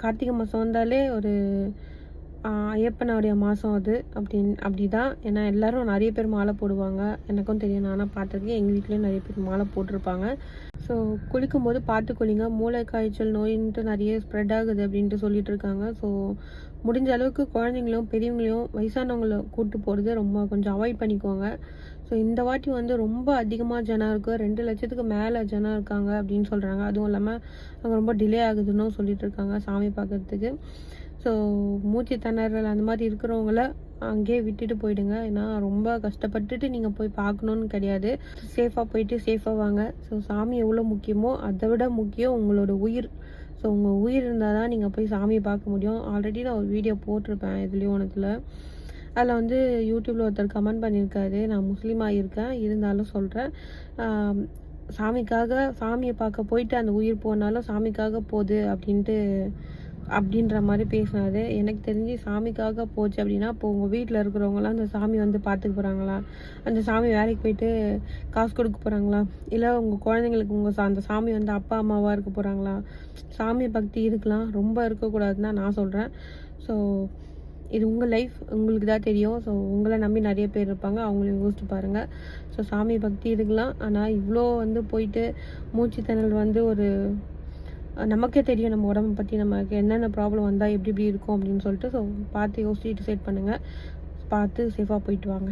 கார்த்திகை மாதம் வந்தாலே ஒரு ஐயப்பனுடைய மாதம் அது அப்படிதான். ஏன்னா எல்லோரும் நிறைய பேர் மாலை போடுவாங்க. எனக்கும் தெரியும், நானாக பார்த்துருக்கேன். எங்கள் வீட்லேயும் நிறைய பேர் மாலை போட்டிருப்பாங்க. ஸோ குளிக்கும்போது பார்த்து குளிங்க. மூளை காய்ச்சல் நோயின்ட்டு நிறைய ஸ்ப்ரெட் ஆகுது அப்படின்ட்டு சொல்லிட்டு இருக்காங்க. ஸோ முடிஞ்ச அளவுக்கு குழந்தைங்களையும் பெரியவங்களையும் வயசானவங்கள கூப்பிட்டு போகிறது ரொம்ப கொஞ்சம் அவாய்ட் பண்ணிக்கோங்க. ஸோ இந்த வாட்டி வந்து ரொம்ப அதிகமாக ஜனம் இருக்குது. 2 லட்சத்துக்கு மேலே ஜனம் இருக்காங்க அப்படின்னு சொல்கிறாங்க. அதுவும் இல்லாமல் அங்கே ரொம்ப டிலே ஆகுதுன்னு சொல்லிட்டு இருக்காங்க சாமி பார்க்குறதுக்கு. ஸோ மூச்சு திணறல் அந்த மாதிரி இருக்கிறவங்கள அங்கேயே விட்டுட்டு போயிடுங்க. ஏன்னா ரொம்ப கஷ்டப்பட்டுட்டு நீங்கள் போய் பார்க்கணுன்னு கிடையாது. சேஃபாக போயிட்டு சேஃபாக வாங்க. ஸோ சாமி எவ்வளோ முக்கியமோ அதை விட முக்கியம் உங்களோட உயிர். ஸோ உங்கள் உயிர் இருந்தால் தான் நீங்கள் போய் சாமியை பார்க்க முடியும். ஆல்ரெடி நான் ஒரு வீடியோ போட்டிருப்பேன் இதுலேயும் ஒன்றுத்தில். அதில் வந்து யூடியூப்பில் ஒருத்தர் கமெண்ட் பண்ணியிருக்காரு, நான் முஸ்லீமாக இருக்கேன் இருந்தாலும் சொல்கிறேன், சாமியை பார்க்க போயிட்டு அந்த உயிர் போனாலும் சாமிக்காக போகுது அப்படின்ற மாதிரி பேசினாரு. எனக்கு தெரிஞ்சு சாமிக்காக போச்சு அப்படின்னா இப்போ உங்கள் வீட்டில் இருக்கிறவங்களாம் அந்த சாமி வந்து பார்த்துக்க போகிறாங்களா? அந்த சாமி வேலைக்கு போயிட்டு காசு கொடுக்க போகிறாங்களா? இல்லை உங்கள் குழந்தைங்களுக்கு அந்த சாமி வந்து அப்பா அம்மாவாக இருக்க போகிறாங்களா? சாமி பக்தி இருக்கலாம், ரொம்ப இருக்கக்கூடாதுன்னு தான் நான் சொல்கிறேன். ஸோ இது உங்கள் லைஃப், உங்களுக்கு தான் தெரியும். ஸோ உங்களை நம்பி நிறைய பேர் இருப்பாங்க, அவங்களையும் யோசிச்சு பாருங்கள். ஸோ சாமி பக்தி இருக்கலாம், ஆனால் இவ்வளோ வந்து போயிட்டு மூச்சு திணறல் வந்து நமக்கே தெரியும் நம்ம உடம்பை பற்றி, நமக்கு என்னென்ன ப்ராப்ளம் வந்தால் எப்படி இருக்கும் அப்படின்னு சொல்லிட்டு. ஸோ பார்த்து யோசிச்சு டிசைட் பண்ணுங்கள். பார்த்து சேஃபாக போயிட்டு வாங்க.